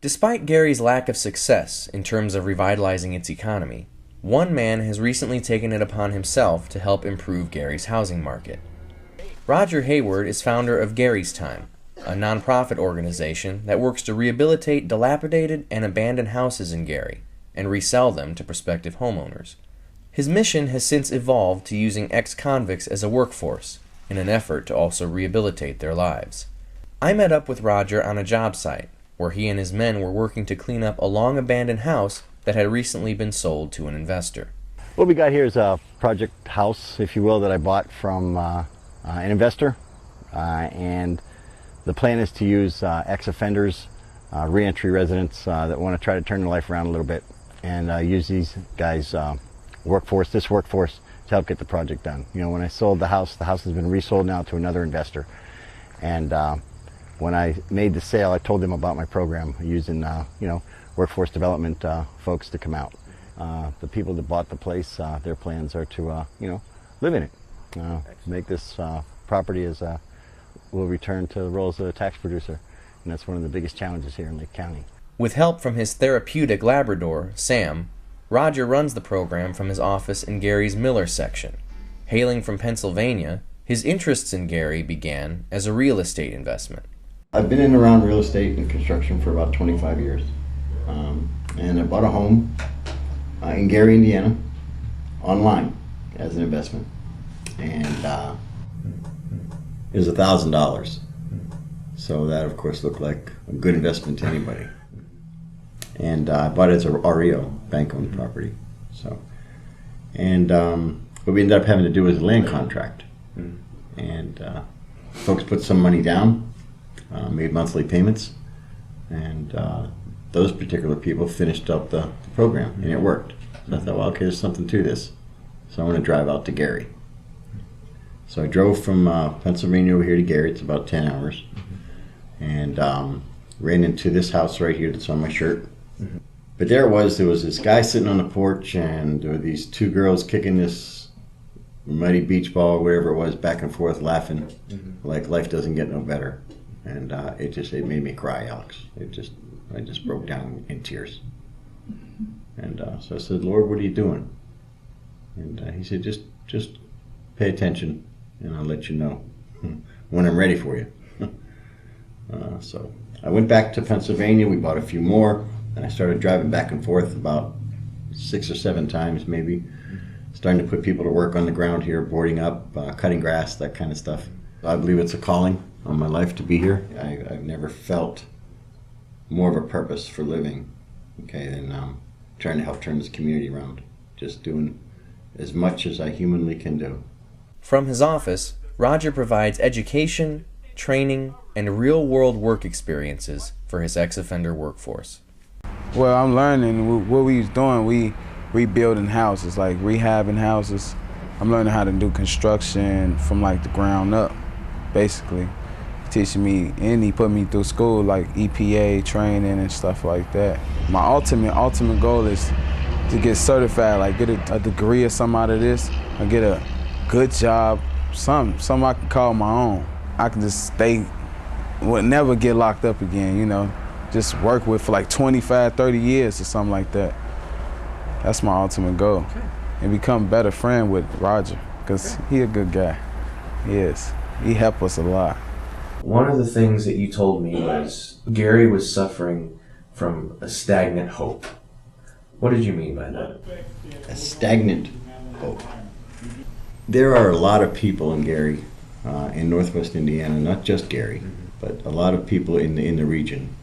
Despite Gary's lack of success in terms of revitalizing its economy, one man has recently taken it upon himself to help improve Gary's housing market. Roger Hayward is founder of Gary's Time, a nonprofit organization that works to rehabilitate dilapidated and abandoned houses in Gary and resell them to prospective homeowners. His mission has since evolved to using ex-convicts as a workforce in an effort to also rehabilitate their lives. I met up with Roger on a job site where he and his men were working to clean up a long-abandoned house that had recently been sold to an investor. What we got here is a project house, if you will, that I bought from an investor, and the plan is to use ex-offenders, reentry residents that want to try to turn their life around a little bit, and use these guys' workforce to help get the project done. You know, when I sold the house has been resold now to another investor, and when I made the sale, I told them about my program using workforce development folks to come out. The people that bought the place, their plans are to live in it, make this property as will return to the roles of a tax producer, and that's one of the biggest challenges here in Lake County. With help from his therapeutic Labrador, Sam, Roger runs the program from his office in Gary's Miller section. Hailing from Pennsylvania, his interests in Gary began as a real estate investment. I've been in and around real estate and construction for about 25 years. And I bought a home in Gary, Indiana, online as an investment. And it was $1,000. So that, of course, looked like a good investment to anybody. And I bought it as a REO, bank-owned property. And what we ended up having to do was a land contract. And folks put some money down, made monthly payments, and those particular people finished up the program, and it worked. So I thought, well, okay, there's something to this. So I want to drive out to Gary. So I drove from Pennsylvania over here to Gary. It's about 10 hours. And ran into this house right here that's on my shirt. But there was this guy sitting on the porch, and there were these two girls kicking this muddy beach ball or whatever it was back and forth, laughing like life doesn't get no better. And it made me cry, Alex. I just broke down in tears. And so I said, Lord, what are you doing? And he said, just pay attention, and I'll let you know when I'm ready for you. So I went back to Pennsylvania. We bought a few more, and I started driving back and forth about 6 or 7 times maybe, starting to put people to work on the ground here, boarding up, cutting grass, that kind of stuff. I believe it's a calling on my life to be here. I've never felt more of a purpose for living, than trying to help turn this community around. Just doing as much as I humanly can do. From his office, Roger provides education, training, and real-world work experiences for his ex-offender workforce. Well, I'm learning. What we was doing, we rebuilding houses, like rehabbing houses. I'm learning how to do construction from like the ground up, basically. Teaching me, and he put me through school like EPA training and stuff like that. My ultimate goal is to get certified, like get a degree or something out of this, or get a good job, something I can call my own. I can just would never get locked up again, just work with for like 25, 30 years or something like that. That's my ultimate goal. Okay. And become a better friend with Roger, because he a good guy. He is. He helped us a lot. One of the things that you told me was Gary was suffering from a stagnant hope. What did you mean by that? A stagnant hope. There are a lot of people in Gary, in Northwest Indiana, not just Gary, but a lot of people in the region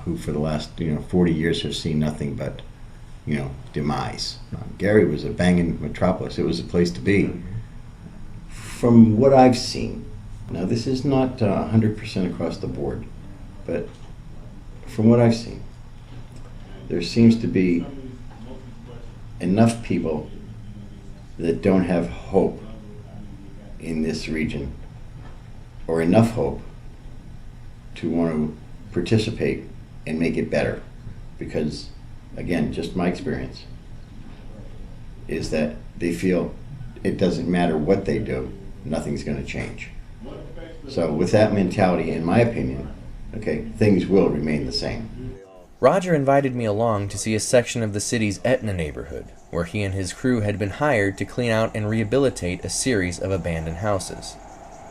who for the last 40 years have seen nothing but demise. Gary was a banging metropolis. It was a place to be. From what I've seen, now this is not 100% across the board, but from what I've seen, there seems to be enough people that don't have hope in this region, or enough hope to want to participate and make it better. Because, again, just my experience is that they feel it doesn't matter what they do, nothing's going to change. So with that mentality, in my opinion, things will remain the same. Roger invited me along to see a section of the city's Etna neighborhood, where he and his crew had been hired to clean out and rehabilitate a series of abandoned houses.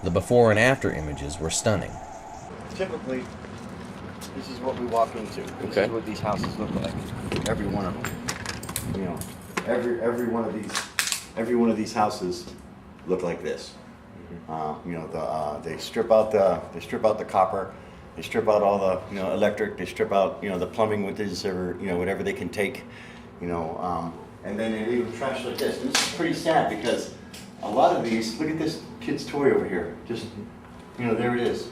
The before and after images were stunning. Typically, this is what we walk into. This is what these houses look like. Every one of them. You know, every one of these houses look like this. You know, they strip out the copper. They strip out all the, you know, electric. They strip out, you know, the plumbing with this, or, you know, whatever they can take, you know, and then they leave trash like this. And this is pretty sad because a lot of these, look at this kid's toy over here. Just, you know, there it is.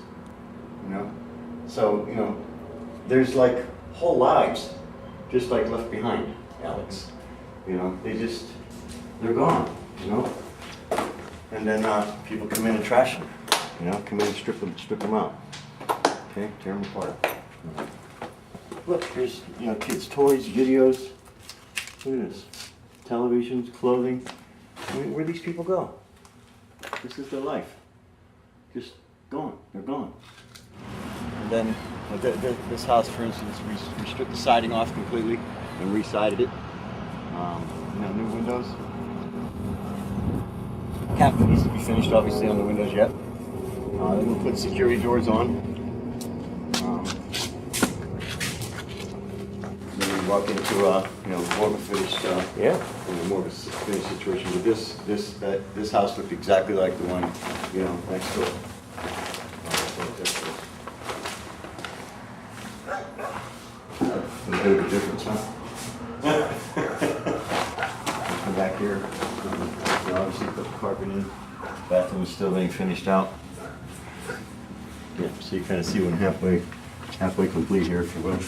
You know, so, you know, there's like whole lives just like left behind, Alex. You know, they're gone. You know, and then people come in and trash them. You know, come in and strip them out. Okay, tear them apart. Look, here's, you know, kids' toys, videos. Look at this. Televisions, clothing. I mean, where'd these people go? This is their life. Just gone. They're gone. And then this house, for instance, we stripped the siding off completely and re-sided it. You know, new windows. Cap needs to be finished, obviously, on the windows yet. Then we'll put security doors on. Then we walk into you know, more of a finished, you know, more of a finished situation. But this house looked exactly like the one, you know, next door. There's a bit of a difference, huh? Come back here. You know, obviously put the carpet in. Bathroom is still being finished out. Yeah, so you kind of see one halfway complete here, if you will.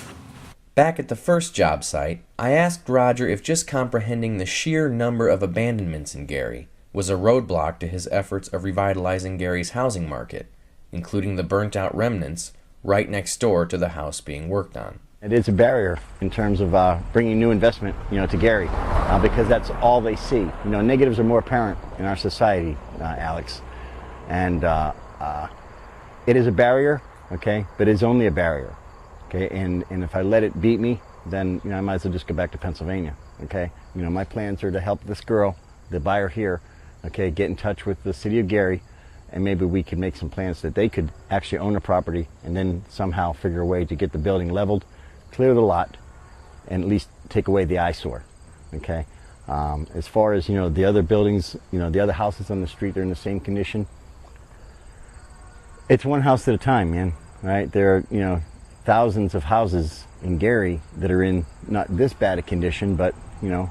Back at the first job site, I asked Roger if just comprehending the sheer number of abandonments in Gary was a roadblock to his efforts of revitalizing Gary's housing market, including the burnt-out remnants right next door to the house being worked on. It is a barrier in terms of bringing new investment, you know, to Gary, because that's all they see. You know, negatives are more apparent in our society, Alex, and it is a barrier, okay, but it's only a barrier, okay, and if I let it beat me, then, you know, I might as well just go back to Pennsylvania, okay. You know, my plans are to help this girl, the buyer here, okay, get in touch with the city of Gary, and maybe we could make some plans that they could actually own a property and then somehow figure a way to get the building leveled, clear the lot, and at least take away the eyesore, okay. As far as, you know, the other buildings, you know, the other houses on the street, they're in the same condition. It's one house at a time, man, right? There are, you know, thousands of houses in Gary that are in not this bad a condition, but, you know,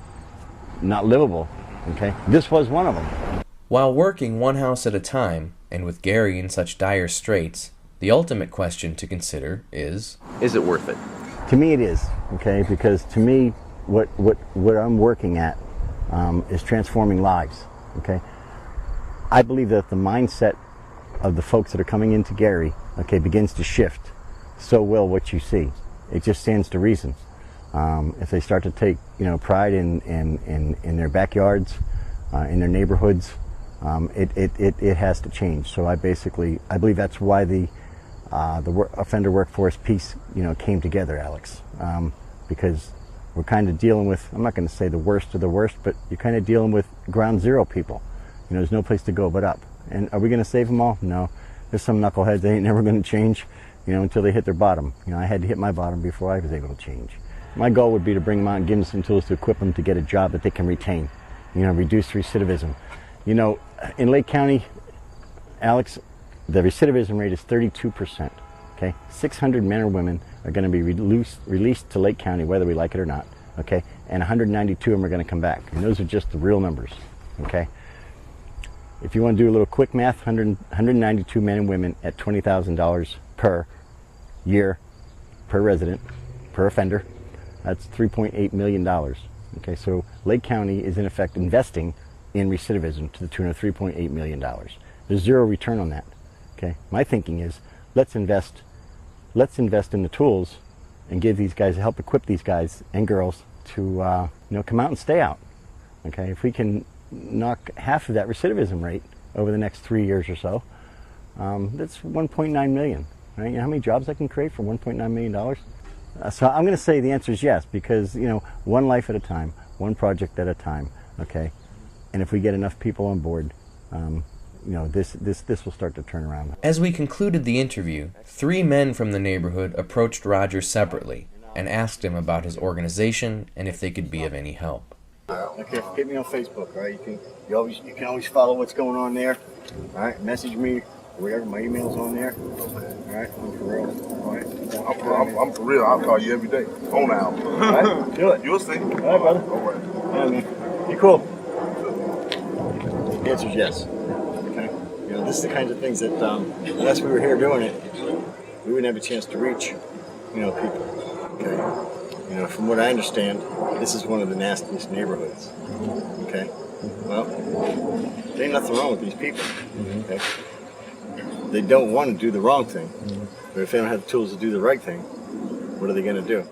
not livable, okay? This was one of them. While working one house at a time, and with Gary in such dire straits, the ultimate question to consider is it worth it? To me it is, okay, because to me what I'm working at is transforming lives, okay? I believe that the mindset of the folks that are coming into Gary, okay, begins to shift. So will what you see. It just stands to reason. If they start to take, you know, pride in their backyards, in their neighborhoods, it has to change. So I believe that's why the offender workforce piece, you know, came together, Alex, because we're kind of dealing with, I'm not going to say the worst of the worst, but you're kind of dealing with ground zero people. You know, there's no place to go but up. And are we going to save them all? No. There's some knuckleheads, they ain't never going to change, you know, until they hit their bottom. You know, I had to hit my bottom before I was able to change. My goal would be to bring them out and give them some tools to equip them to get a job that they can retain, you know, reduce recidivism. You know, in Lake County, Alex, the recidivism rate is 32%, okay? 600 men or women are going to be released to Lake County, whether we like it or not, okay? And 192 of them are going to come back. And those are just the real numbers, okay? If you want to do a little quick math, 192 men and women at $20,000 per year, per resident, per offender, that's $3.8 million. Okay, so Lake County is in effect investing in recidivism to the tune of $3.8 million. There's zero return on that. Okay, my thinking is let's invest in the tools and give these guys, help equip these guys and girls to you know, come out and stay out. Okay, if we can knock half of that recidivism rate over the next 3 years or so, that's $1.9 million. Right? You know how many jobs I can create for $1.9 million? So I'm going to say the answer is yes, because, you know, one life at a time, one project at a time, okay? And if we get enough people on board, you know, this will start to turn around. As we concluded the interview, 3 men from the neighborhood approached Roger separately and asked him about his organization and if they could be of any help. Okay, hit me on Facebook, all right? You can always follow what's going on there, all right? Message me, wherever, my email's on there, all right? I'm for real, all right? I'm for real. I'll call you every day. On the album. All right, do it. You'll see. All right, brother. All right. Yeah, man. Be cool. The answer is yes. Okay. You know, this is the kinds of things that, unless we were here doing it, we wouldn't have a chance to reach, you know, people. Okay. You know, from what I understand, this is one of the nastiest neighborhoods. Okay. Well, there ain't nothing wrong with these people. Okay. They don't want to do the wrong thing, but if they don't have the tools to do the right thing, what are they going to do?